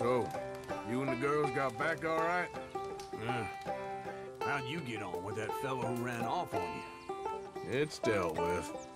So, you and the girls got back all right? Yeah. How'd you get on with that fellow who ran off on you? It's dealt with.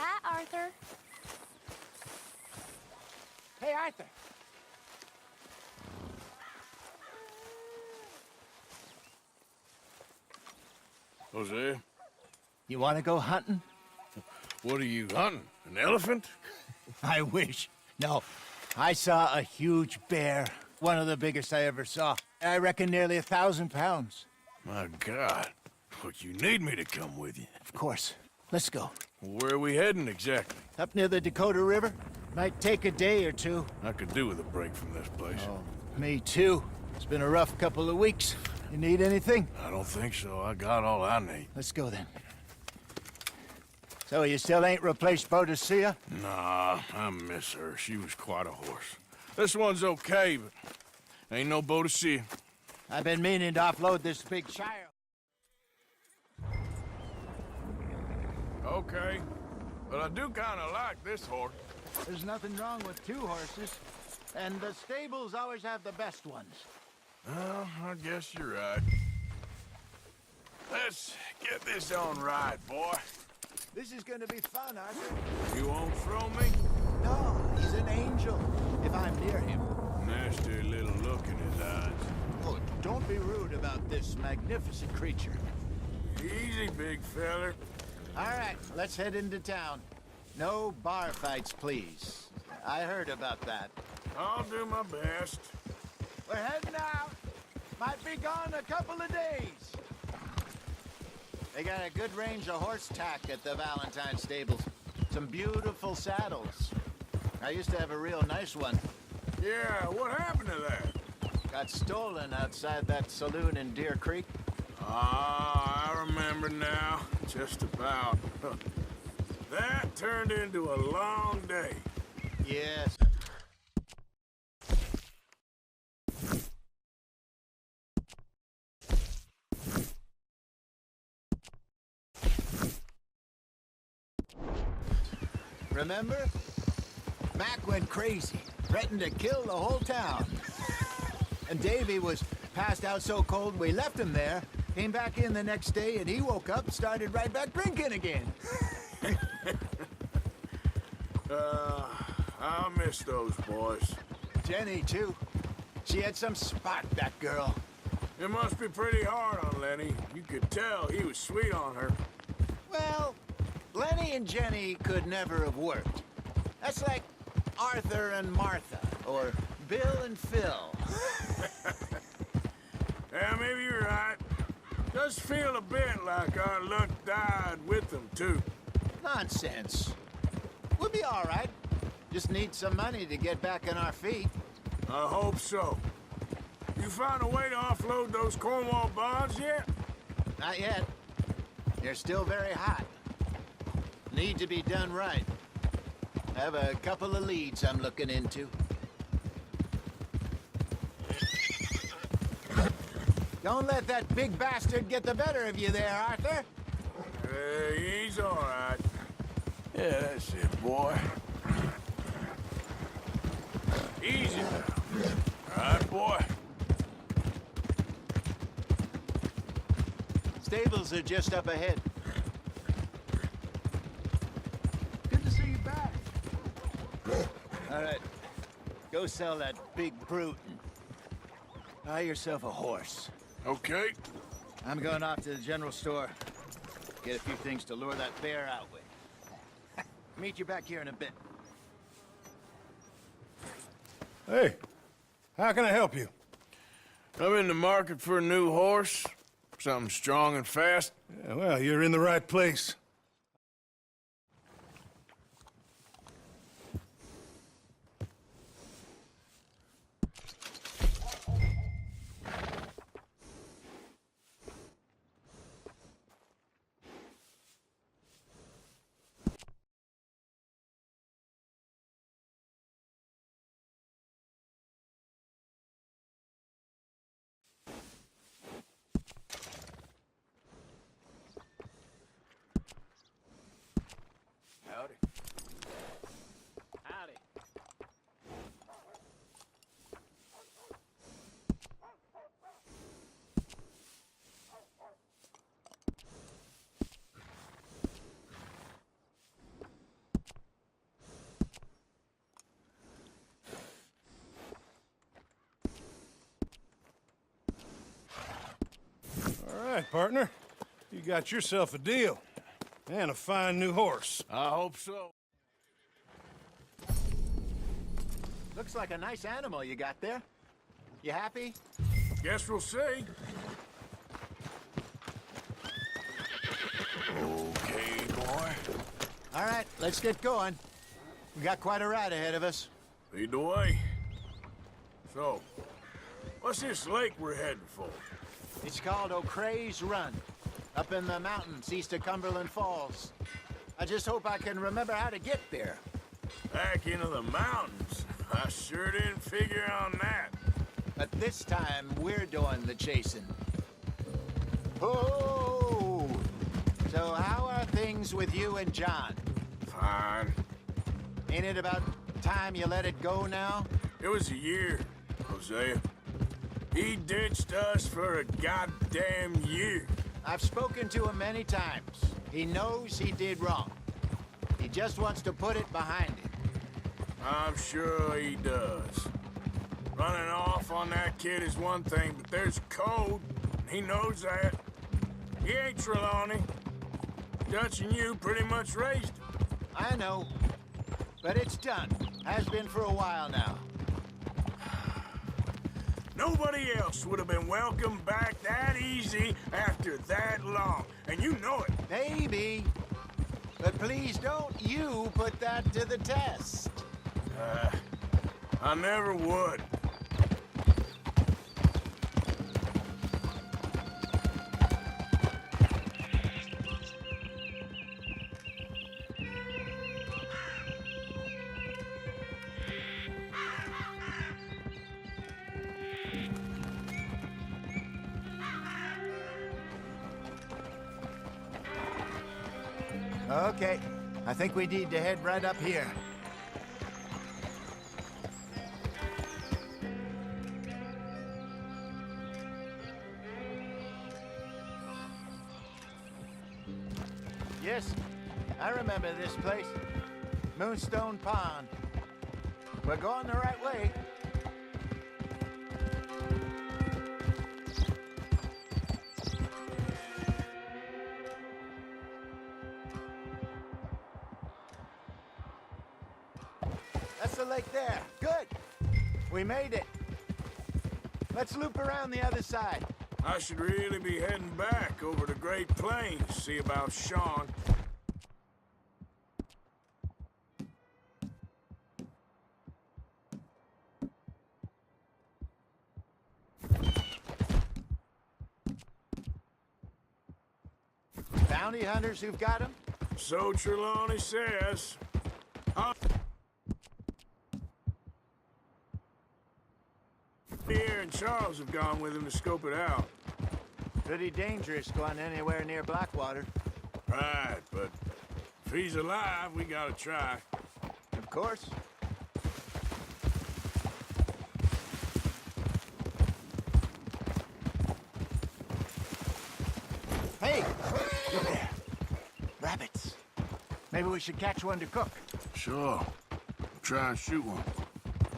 Hi, Arthur. Hey, Arthur. Jose, You want to go hunting? what are you hunting? An elephant? I wish. No, I saw a huge bear. One of the biggest I ever saw. I reckon nearly 1,000 pounds. My God. But you need me to come with you. Of course. Let's go. Where are we heading exactly? Up near the Dakota River. Might take a day or two. I could do with a break from this place. Oh, me too. It's been a rough couple of weeks. You need anything? I don't think so. I got all I need. Let's go then. So you still ain't replaced Boadicea? Nah, I miss her. She was quite a horse. This one's okay, but ain't no Boadicea. I've been meaning to offload this big Shire. Okay. But I do kind of like this horse. There's nothing wrong with two horses. And the stables always have the best ones. Well, I guess you're right. Let's get this on right, boy. This is gonna be fun, Arthur. You won't throw me? No, he's an angel. If I'm near him. Nasty little look in his eyes. Oh, don't be rude about this magnificent creature. Easy, big feller. All right, let's head into town. No bar fights, please. I heard about that. I'll do my best. We're heading out. Might be gone a couple of days. They got a good range of horse tack at the Valentine stables. Some beautiful saddles. I used to have a real nice one. Yeah, what happened to that? Got stolen outside that saloon in Deer Creek. Ah, I remember now. Just about. That turned into a long day. Yes. Remember? Mac went crazy, threatened to kill the whole town. And Davy was passed out so cold we left him there, came back in the next day, and he woke up, started right back drinking again. I miss those boys. Jenny, too. She had some spark, that girl. It must be pretty hard on Lenny. You could tell he was sweet on her. Well, Lenny and Jenny could never have worked. That's like Arthur and Martha, or Bill and Phil. Yeah, maybe you're right. Does feel a bit like our luck died with them, too. Nonsense. We'll be all right. Just need some money to get back on our feet. I hope so. You found a way to offload those Cornwall bonds yet? Not yet. They're still very hot. Need to be done right. I have a couple of leads I'm looking into. Don't let that big bastard get the better of you there, Arthur. He's all right. Yeah, that's it, boy. Easy now. All right, boy. Stables are just up ahead. Good to see you back. All right. Go sell that big brute and buy yourself a horse. Okay. I'm going off to the general store. Get a few things to lure that bear out with. Meet you back here in a bit. Hey, how can I help you? I'm in the market for a new horse. Something strong and fast. Yeah, well, you're in the right place. Howdy. Howdy. All right, partner. You got yourself a deal. And a fine new horse. I hope so. Looks like a nice animal you got there. You happy? Guess we'll see. Okay, boy. All right, let's get going. We got quite a ride ahead of us. Lead the way. So, what's this lake we're heading for? It's called O'Creagh's Run, up in the mountains east of Cumberland Falls. I just hope I can remember how to get there. Back into the mountains. I sure didn't figure on that. But this time, we're doing the chasing. Oh! So how are things with you and John? Fine. Ain't it about time you let it go now? It was a year, Hosea. He ditched us for a goddamn year. I've spoken to him many times. He knows he did wrong. He just wants to put it behind him. I'm sure he does. Running off on that kid is one thing, but there's code. And he knows that. He ain't Trelawney. Dutch and you pretty much raised him. I know. But it's done. Has been for a while now. Nobody else would have been welcomed back that easy after that long. And you know it. Maybe. But please don't you put that to the test. I never would. Okay. I think we need to head right up here. Yes, I remember this place. Moonstone Pond. We're going the right way. That's the lake there. Good. We made it. Let's loop around the other side. I should really be heading back over the Great Plains to see about Sean. Bounty hunters who've got him? So Trelawney says. Pierre and Charles have gone with him to scope it out. Pretty dangerous going anywhere near Blackwater. Right, but If he's alive, we gotta try. Of course. Hey! Look there. Rabbits. Maybe we should catch one to cook. Sure. Try and shoot one.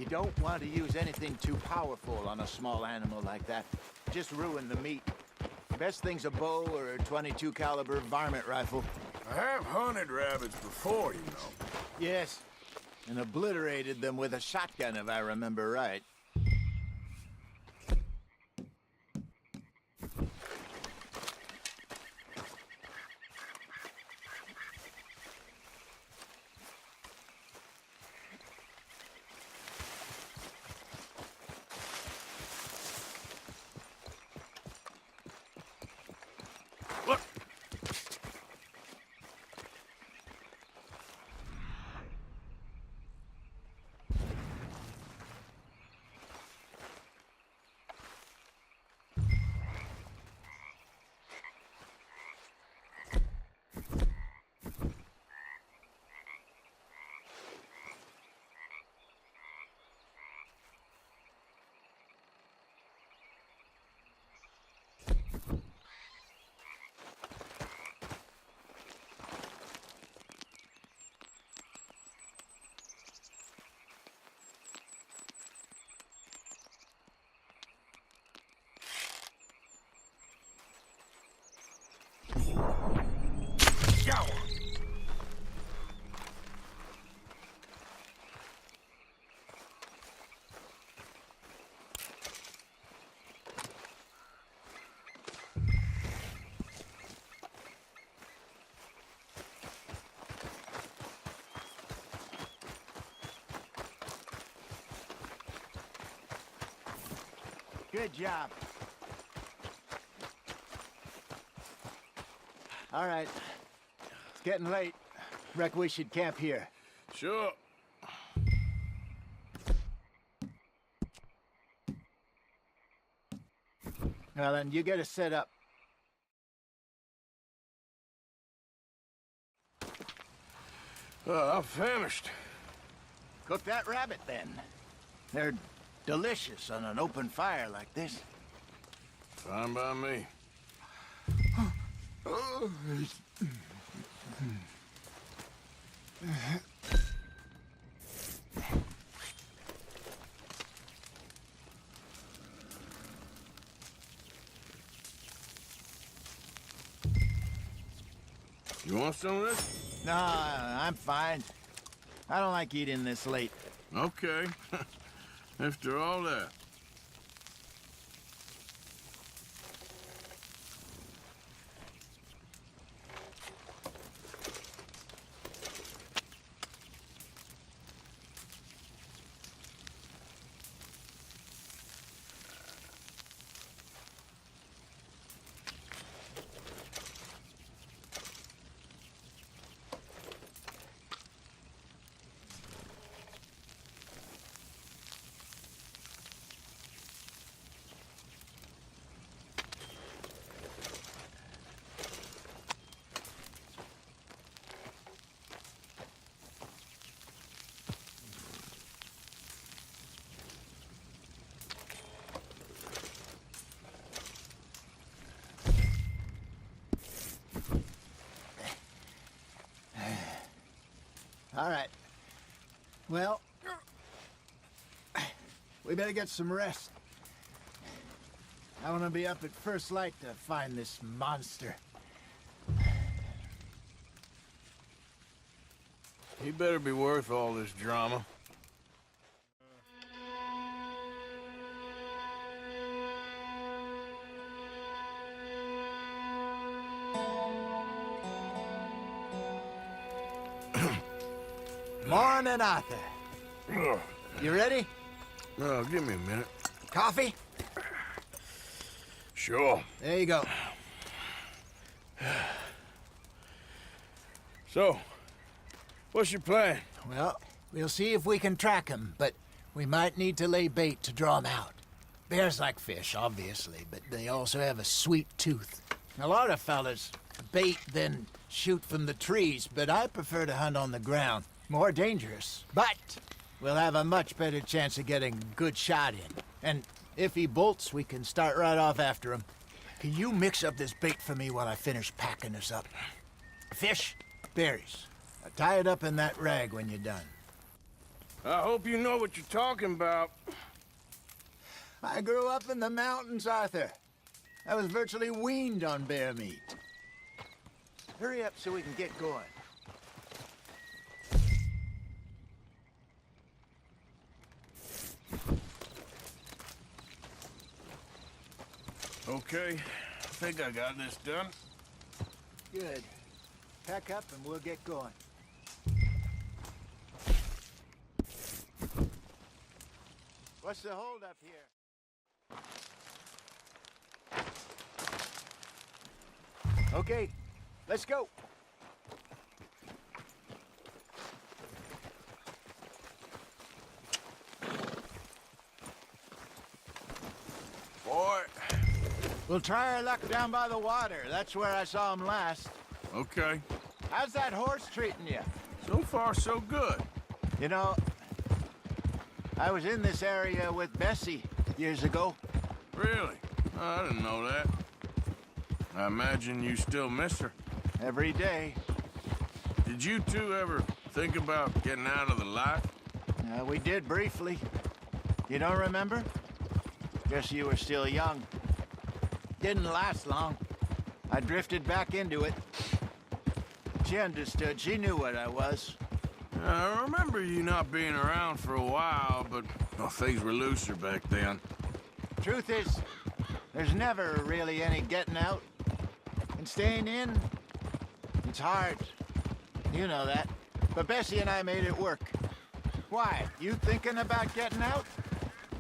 You don't want to use anything too powerful on a small animal like that. Just ruin the meat. Best thing's a bow or a .22 caliber varmint rifle. I have hunted rabbits before, you know. Yes. And obliterated them with a shotgun, if I remember right. Look! Got one. Good job. All right. It's getting late. Reckon we should camp here. Sure. Well, then, you get us set up. I'm famished. Cook that rabbit, then. They're delicious on an open fire like this. Fine by me. You want some of this? No, I'm fine. I don't like eating this late. Okay. After all that. All right. Well, we better get some rest. I want to be up at first light to find this monster. He better be worth all this drama. Morning, Arthur. You ready? No, give me a minute. Coffee? Sure. There you go. So, what's your plan? Well, we'll see if we can track him, but we might need to lay bait to draw him out. Bears like fish, obviously, but they also have a sweet tooth. A lot of fellas bait than shoot from the trees, but I prefer to hunt on the ground. More dangerous, but we'll have a much better chance of getting a good shot in. And if he bolts, we can start right off after him. Can you mix up this bait for me while I finish packing this up? Fish, berries. Tie it up in that rag when you're done. I hope you know what you're talking about. I grew up in the mountains, Arthur. I was virtually weaned on bear meat. Hurry up so we can get going. Okay, I think I got this done. Good. Pack up and we'll get going. What's the holdup here? Okay, let's go. Boy. We'll try our luck down by the water. That's where I saw him last. Okay. How's that horse treating you? So far, so good. You know, I was in this area with Bessie years ago. Really? Oh, I didn't know that. I imagine you still miss her. Every day. Did you two ever think about getting out of the life? We did briefly. You don't remember? Guess you were still young. Didn't last long. I drifted back into it. She understood. She knew what I was. I remember you not being around for a while, but well, things were looser back then. Truth is, there's never really any getting out. And staying in, it's hard. You know that. But Bessie and I made it work. Why? You thinking about getting out?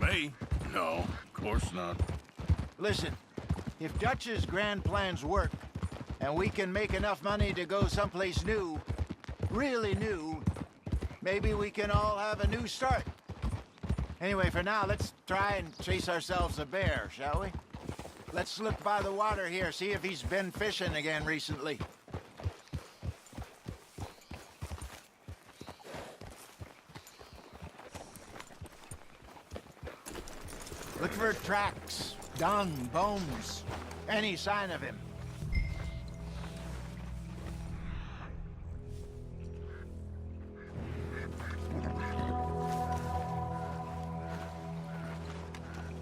Me? No, of course not. Listen, if Dutch's grand plans work, and we can make enough money to go someplace new, really new, maybe we can all have a new start. Anyway, for now, let's try and chase ourselves a bear, shall we? Let's look by the water here, see if he's been fishing again recently. Look for tracks, dung, bones, any sign of him.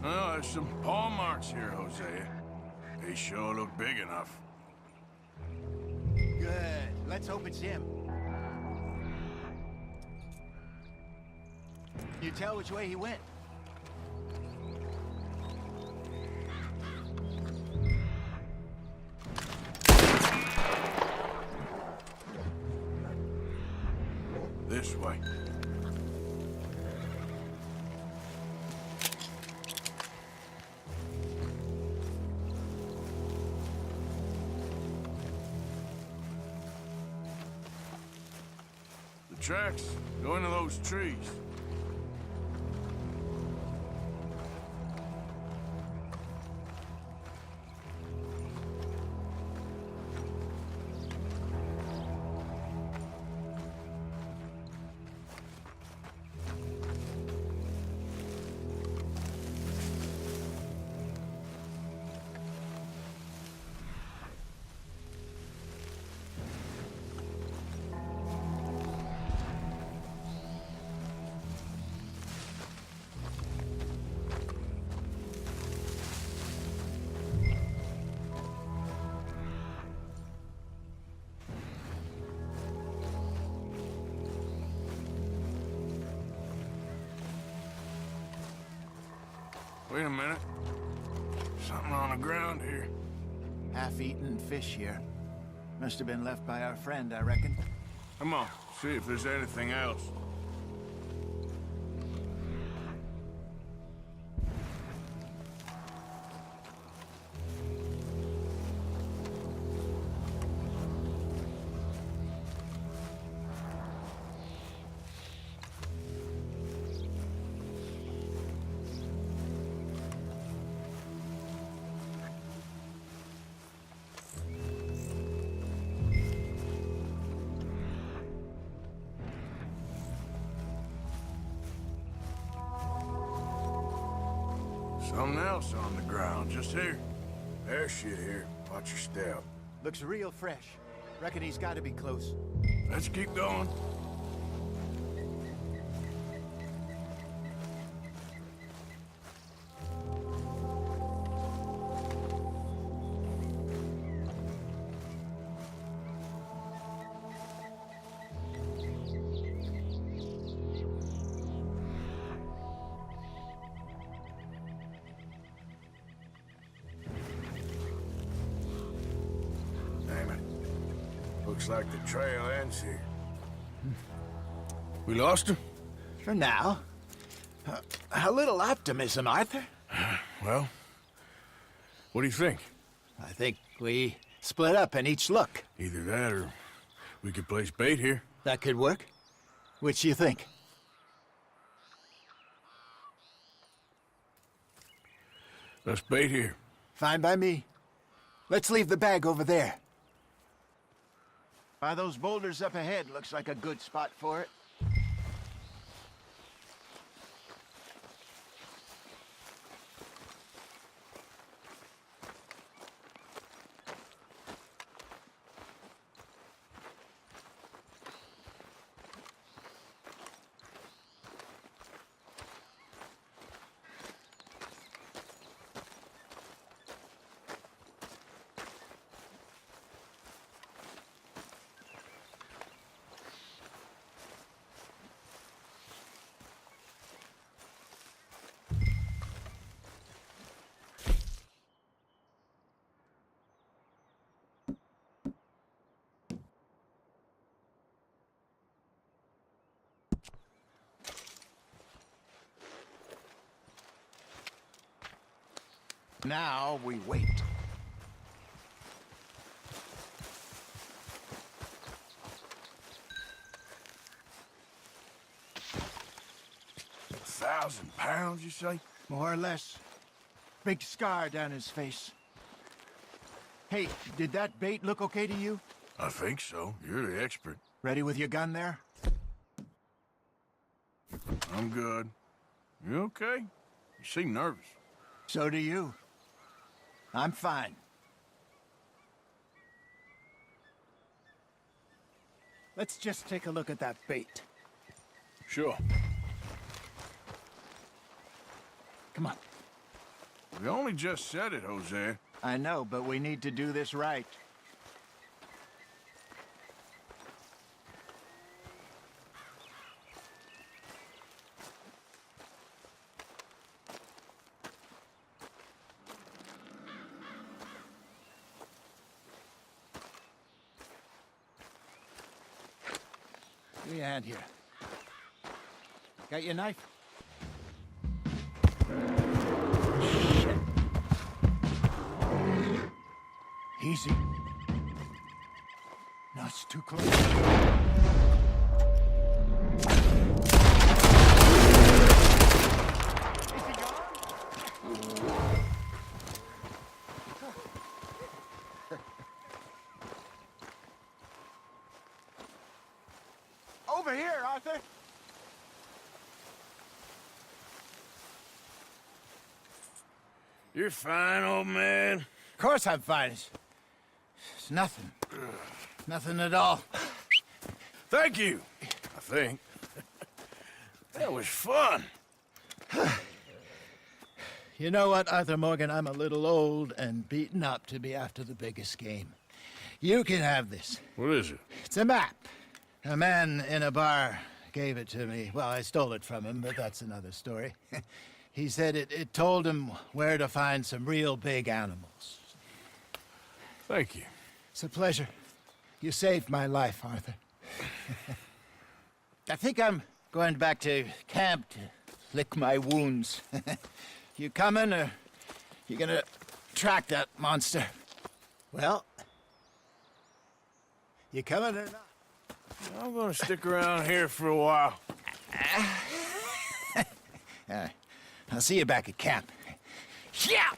Well, there's some paw marks here, Hosea. They sure look big enough. Good. Let's hope it's him. You tell which way he went? This way. The tracks go into those trees. Wait a minute. Something on the ground here. Half-eaten fish here. Must have been left by our friend, I reckon. Come on, see if there's anything else. Something else on the ground, just here. There's shit here. Watch your step. Looks real fresh. Reckon he's got to be close. Let's keep going. Damn it. Looks like the trail ends here. We lost him? For now. A little optimism, Arthur. Well, what do you think? I think we split up and each look. Either that or we could place bait here. That could work. Which you think? Let's bait here. Fine by me. Let's leave the bag over there. By those boulders up ahead, looks like a good spot for it. Now we wait. £1,000, you say? More or less. Big scar down his face. Hey, did that bait look okay to you? I think so. You're the expert. Ready with your gun there? I'm good. You okay? You seem nervous. So do you. I'm fine. Let's just take a look at that bait. Sure. Come on. We only just said it, Jose. I know, but we need to do this right. Give me a hand here. Got your knife? Shit. Easy. No, it's too close. Is he gone? Over here, Arthur. You're fine, old man. Of course I'm fine. It's nothing. Nothing at all. Thank you, I think. That was fun. You know what, Arthur Morgan? I'm a little old and beaten up to be after the biggest game. You can have this. What is it? It's a map. A man in a bar gave it to me. Well, I stole it from him, but that's another story. He said it told him where to find some real big animals. Thank you. It's a pleasure. You saved my life, Arthur. I think I'm going back to camp to lick my wounds. You coming, or you gonna track that monster? Well, you coming or not? I'm gonna stick around here for a while. I'll see you back at camp. Yeah!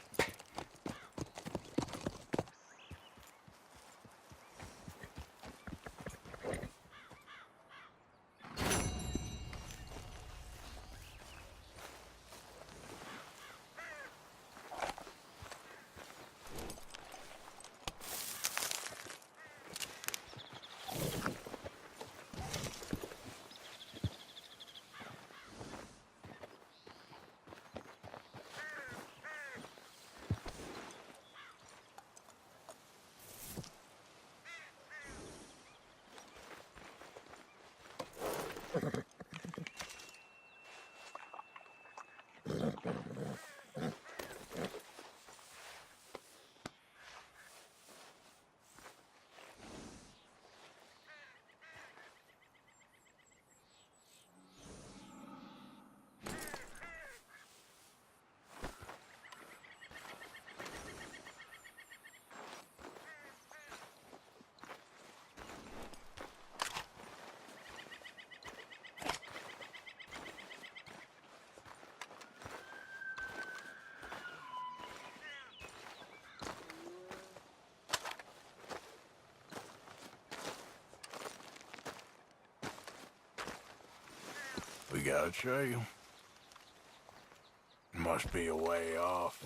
We got a trail. Must be a way off.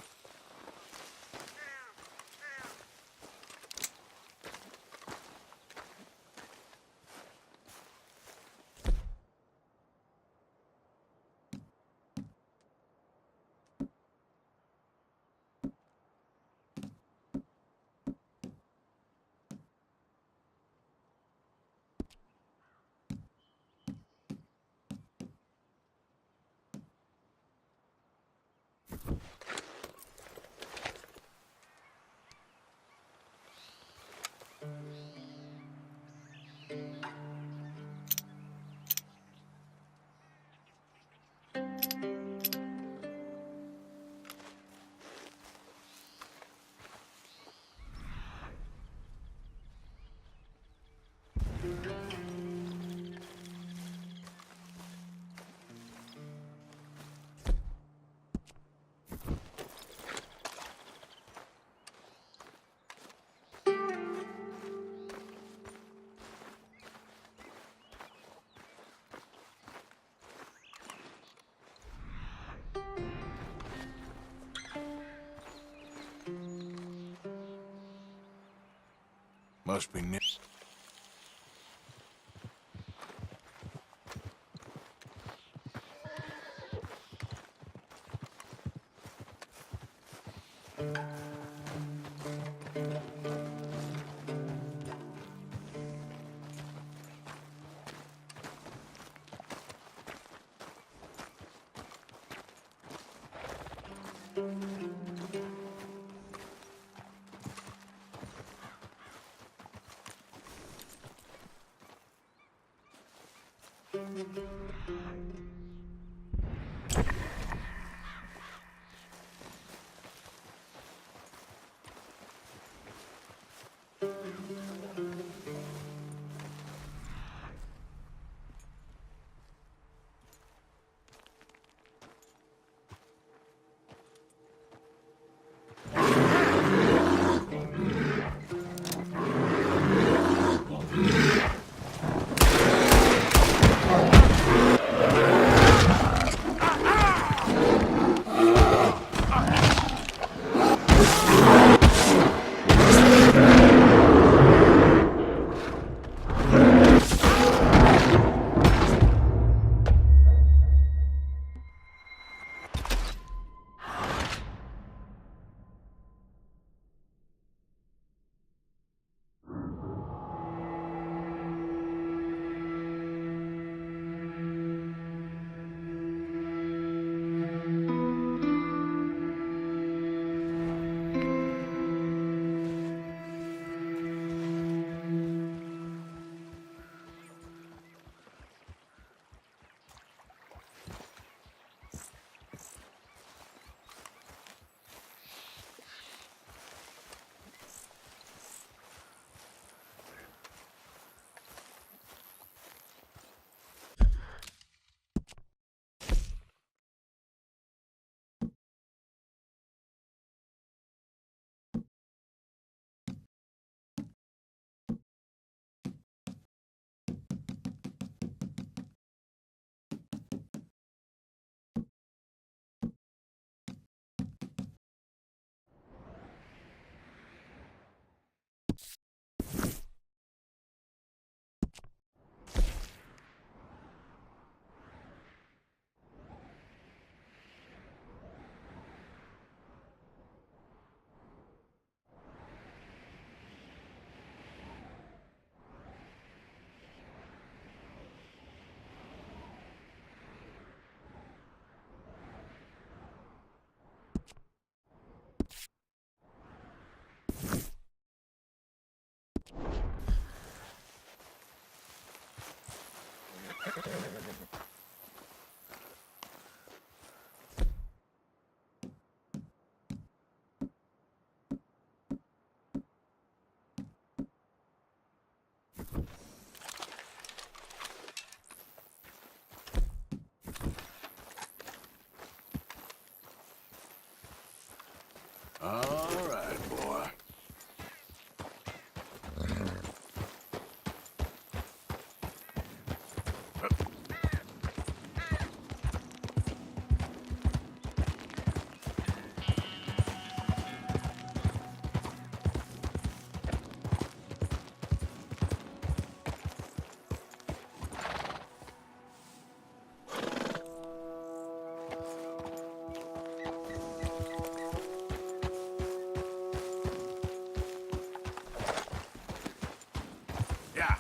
Must be near. All right, boy. Yeah.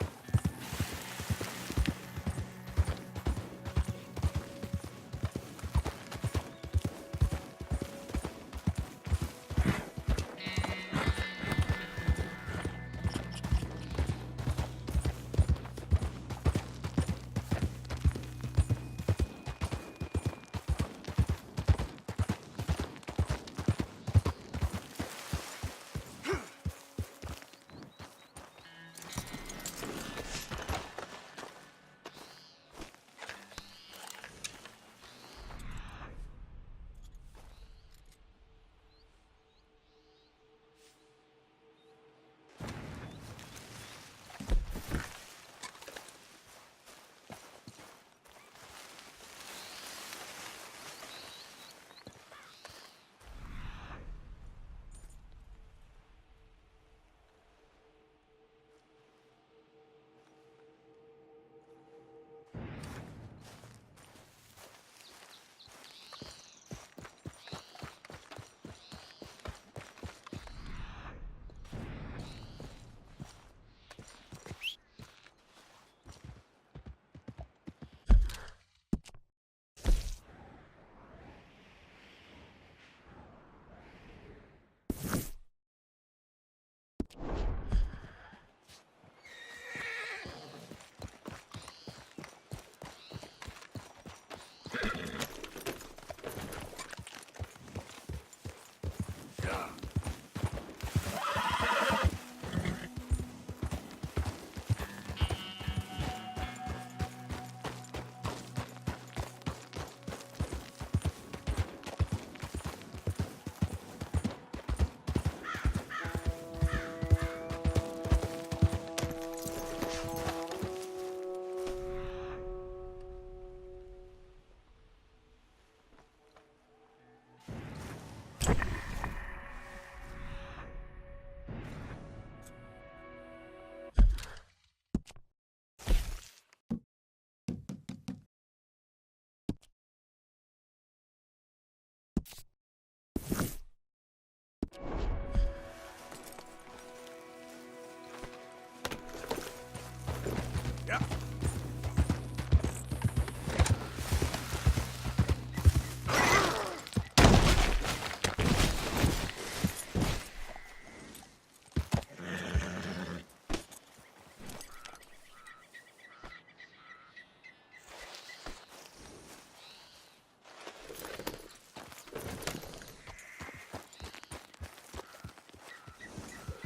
Yeah.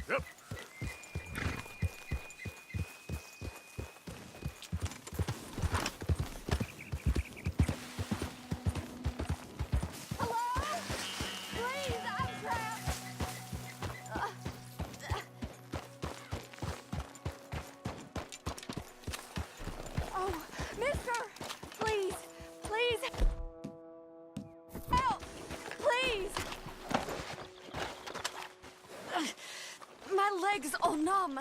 Yep. Oh, mister! Please, please! Help! Please! My leg's all numb.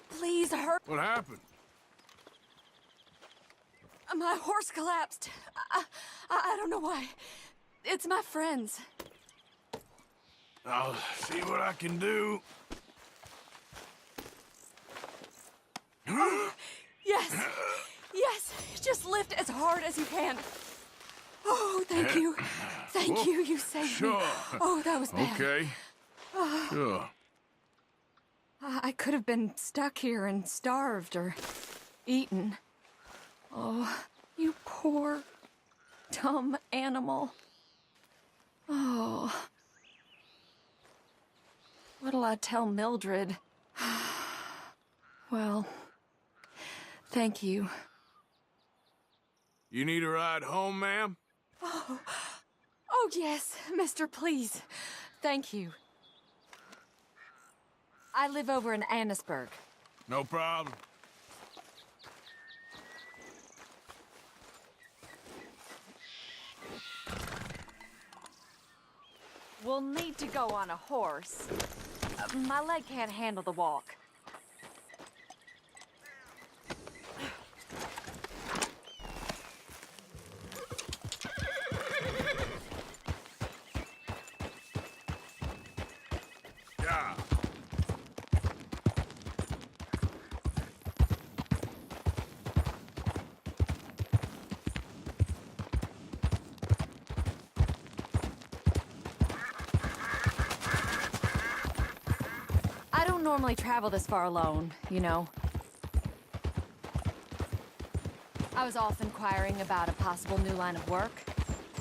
Please, hurry. What happened? My horse collapsed. I don't know why. It's my friends. I'll see what I can do. Yes! Yes! Just lift as hard as you can. Oh, thank you. Thank you. You saved Sure. me. Oh, that was bad. Okay. Sure. I could have been stuck here and starved or eaten. Oh, you poor, dumb animal. Oh. What'll I tell Mildred? Well, thank you. You need a ride home, ma'am? Oh, yes, mister, please. Thank you. I live over in Annisburg. No problem. We'll need to go on a horse. My leg can't handle the walk. Yeah. I don't normally travel this far alone, you know. I was off inquiring about a possible new line of work.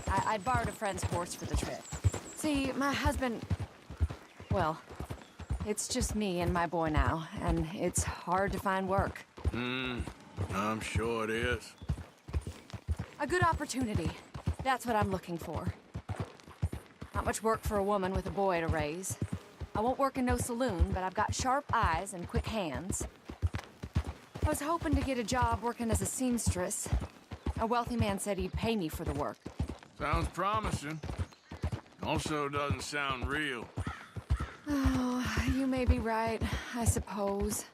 I'd borrowed a friend's horse for the trip. See, my husband... Well, it's just me and my boy now, and it's hard to find work. I'm sure it is. A good opportunity. That's what I'm looking for. Not much work for a woman with a boy to raise. I won't work in no saloon, but I've got sharp eyes and quick hands. I was hoping to get a job working as a seamstress. A wealthy man said he'd pay me for the work. Sounds promising. Also doesn't sound real. Oh, you may be right, I suppose.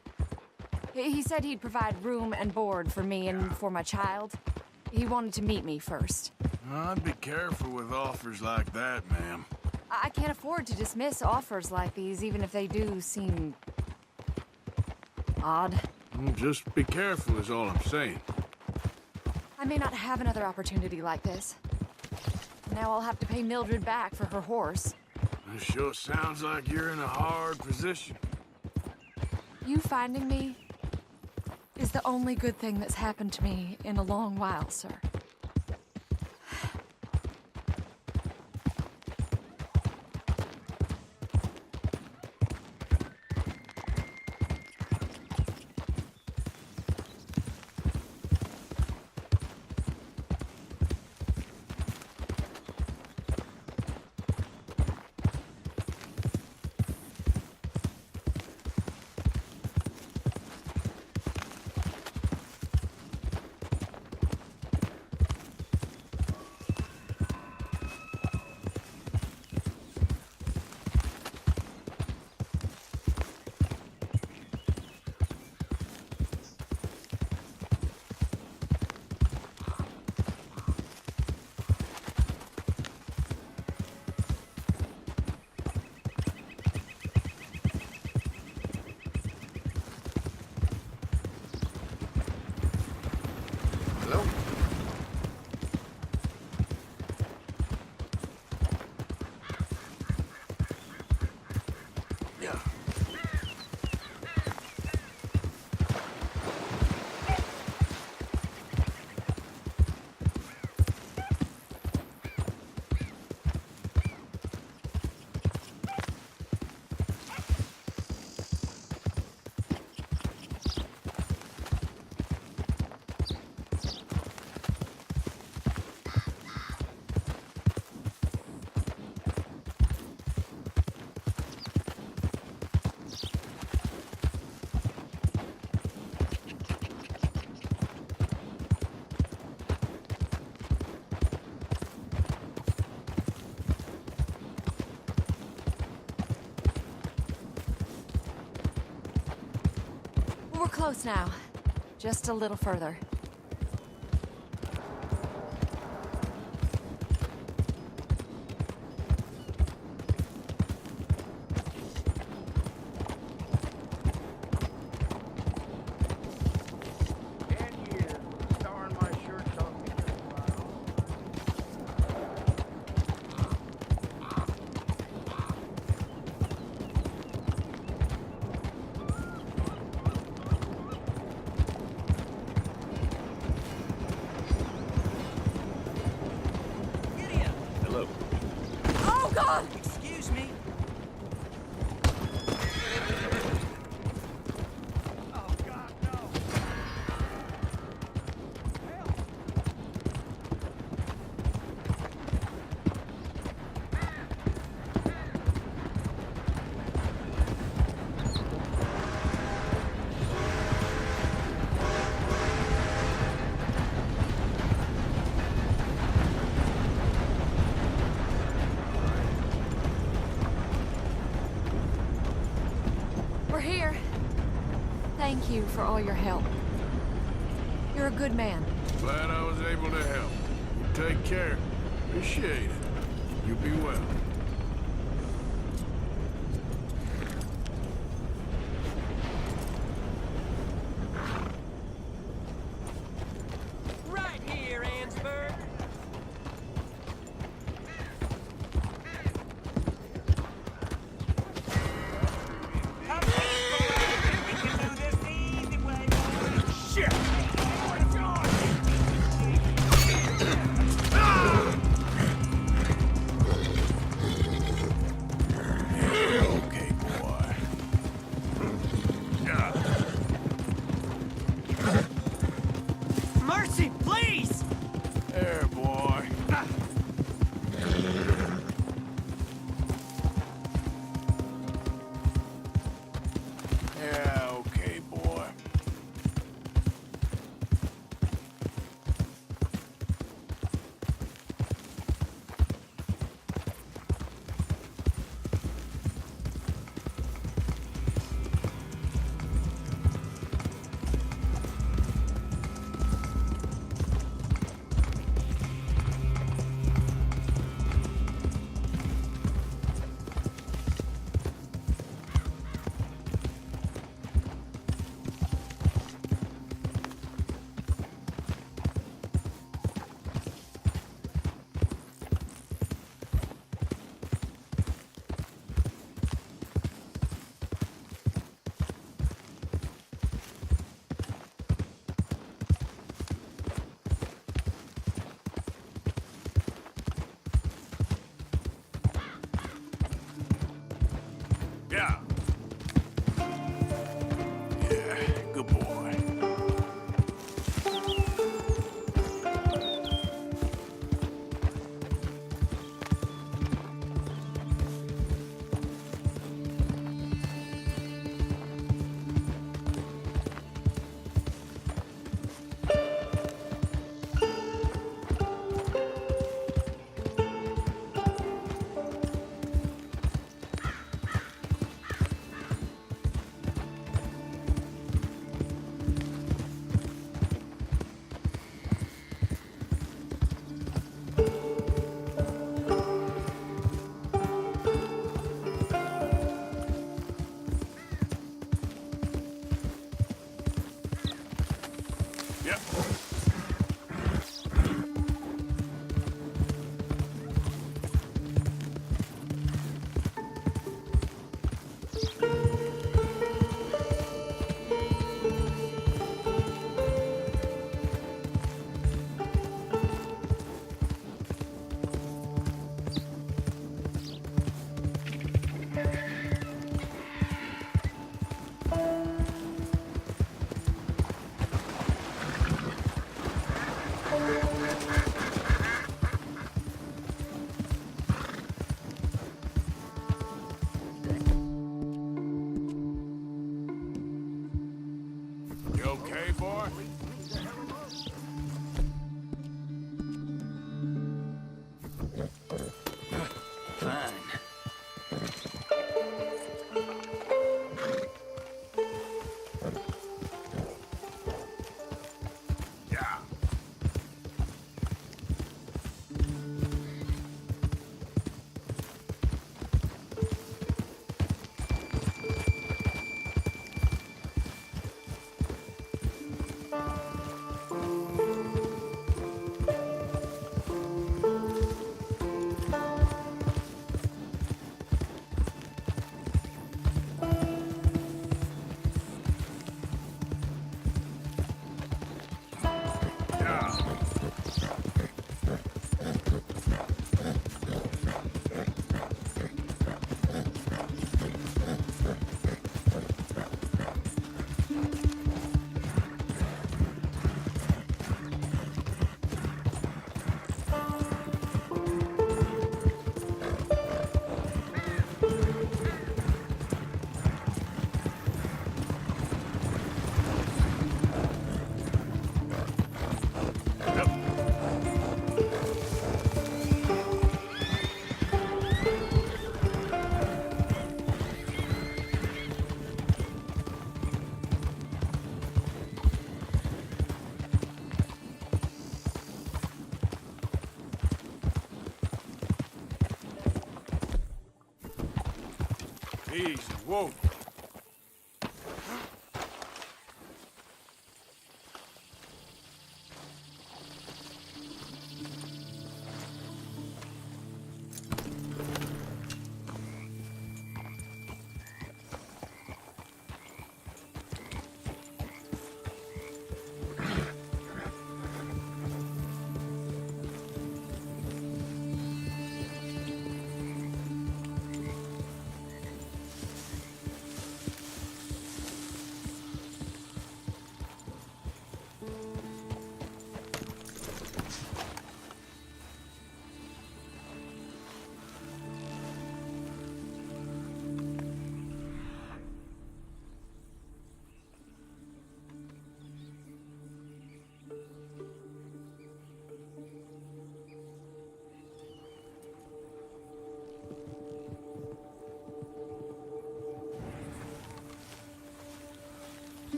He said he'd provide room and board for me and for my child. He wanted to meet me first. I'd be careful with offers like that, ma'am. I can't afford to dismiss offers like these, even if they do seem... odd. Just be careful is all I'm saying. I may not have another opportunity like this. Now I'll have to pay Mildred back for her horse. It sure sounds like you're in a hard position. You finding me is the only good thing that's happened to me in a long while, sir. Hello? Yeah. We're close now. Just a little further. Oh, God! Excuse me. Oh, God, no! Thank you for all your help. You're a good man. Glad I was able to help. You take care. Appreciate it. You be well. Right here, Ansberg. Come peaceful out here. We can do this the easy way. Shit! Okay, boy. Mercy, please! There, boy. Yeah, okay, boy. Yeah. Yeah, good boy. Easy, whoa.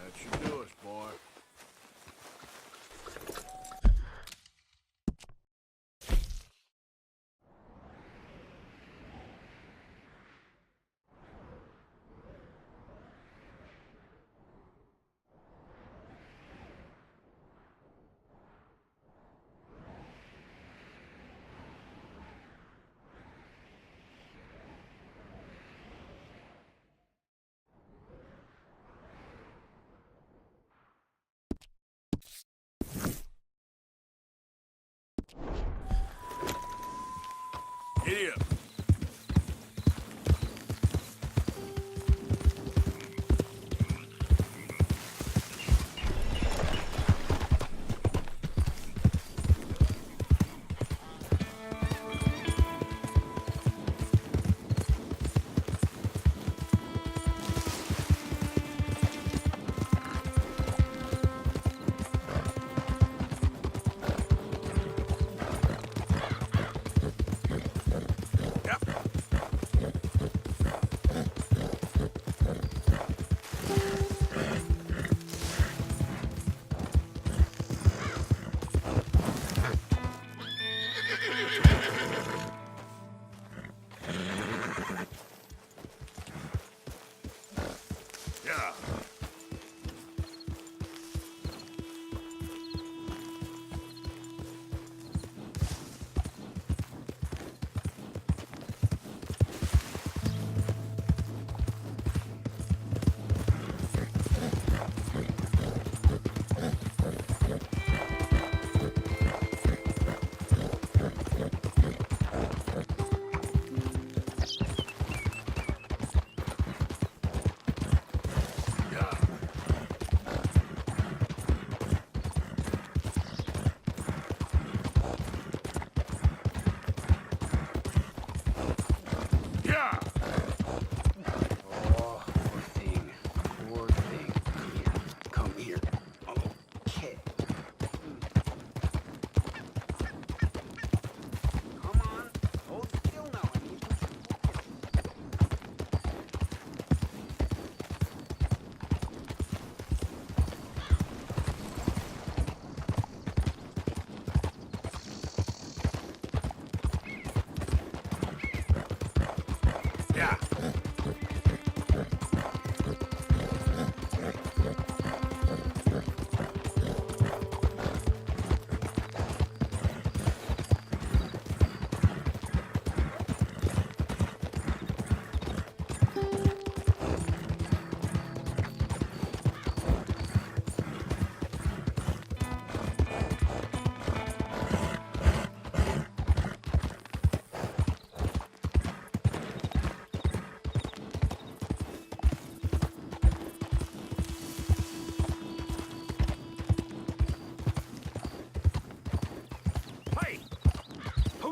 That should do us, boy. Giddy up.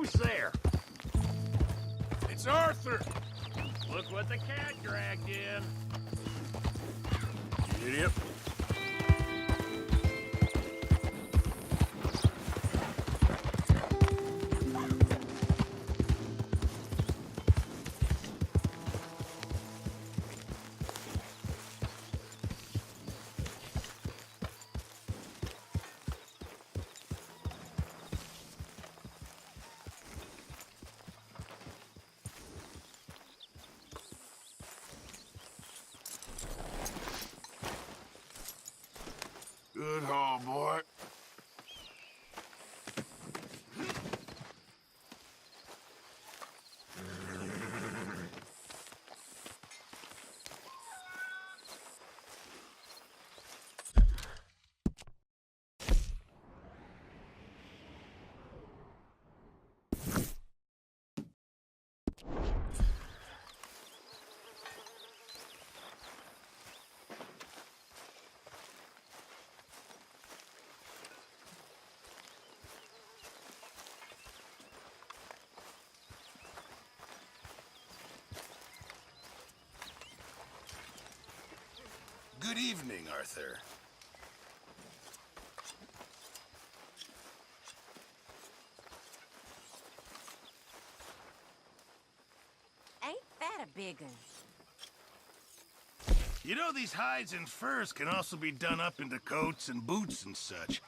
Who's there? It's Arthur! Look what the cat dragged in. Idiot. Good haul, boy. Good evening, Arthur. Ain't that a big un? You know, these hides and furs can also be done up into coats and boots and such.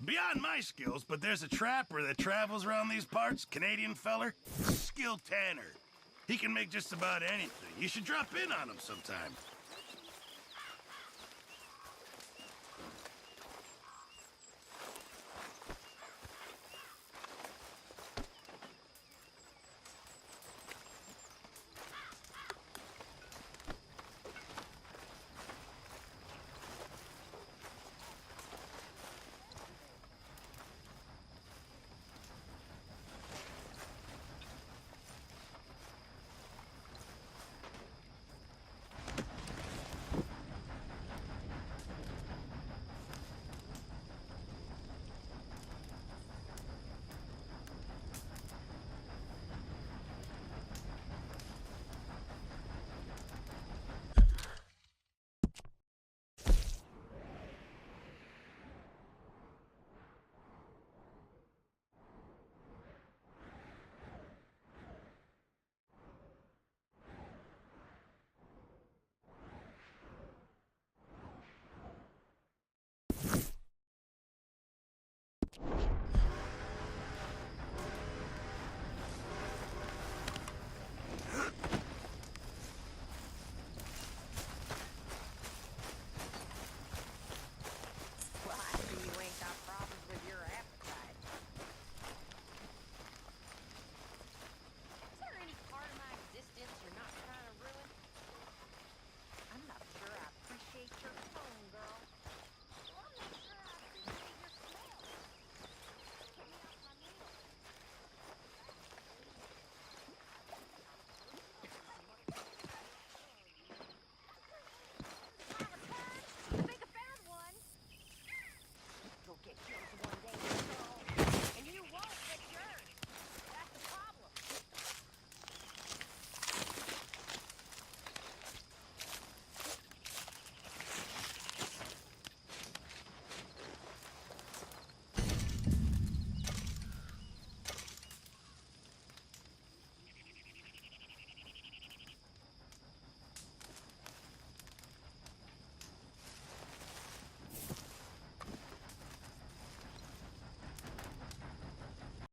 Beyond my skills, but there's a trapper that travels around these parts, Canadian feller, skilled tanner. He can make just about anything. You should drop in on him sometime.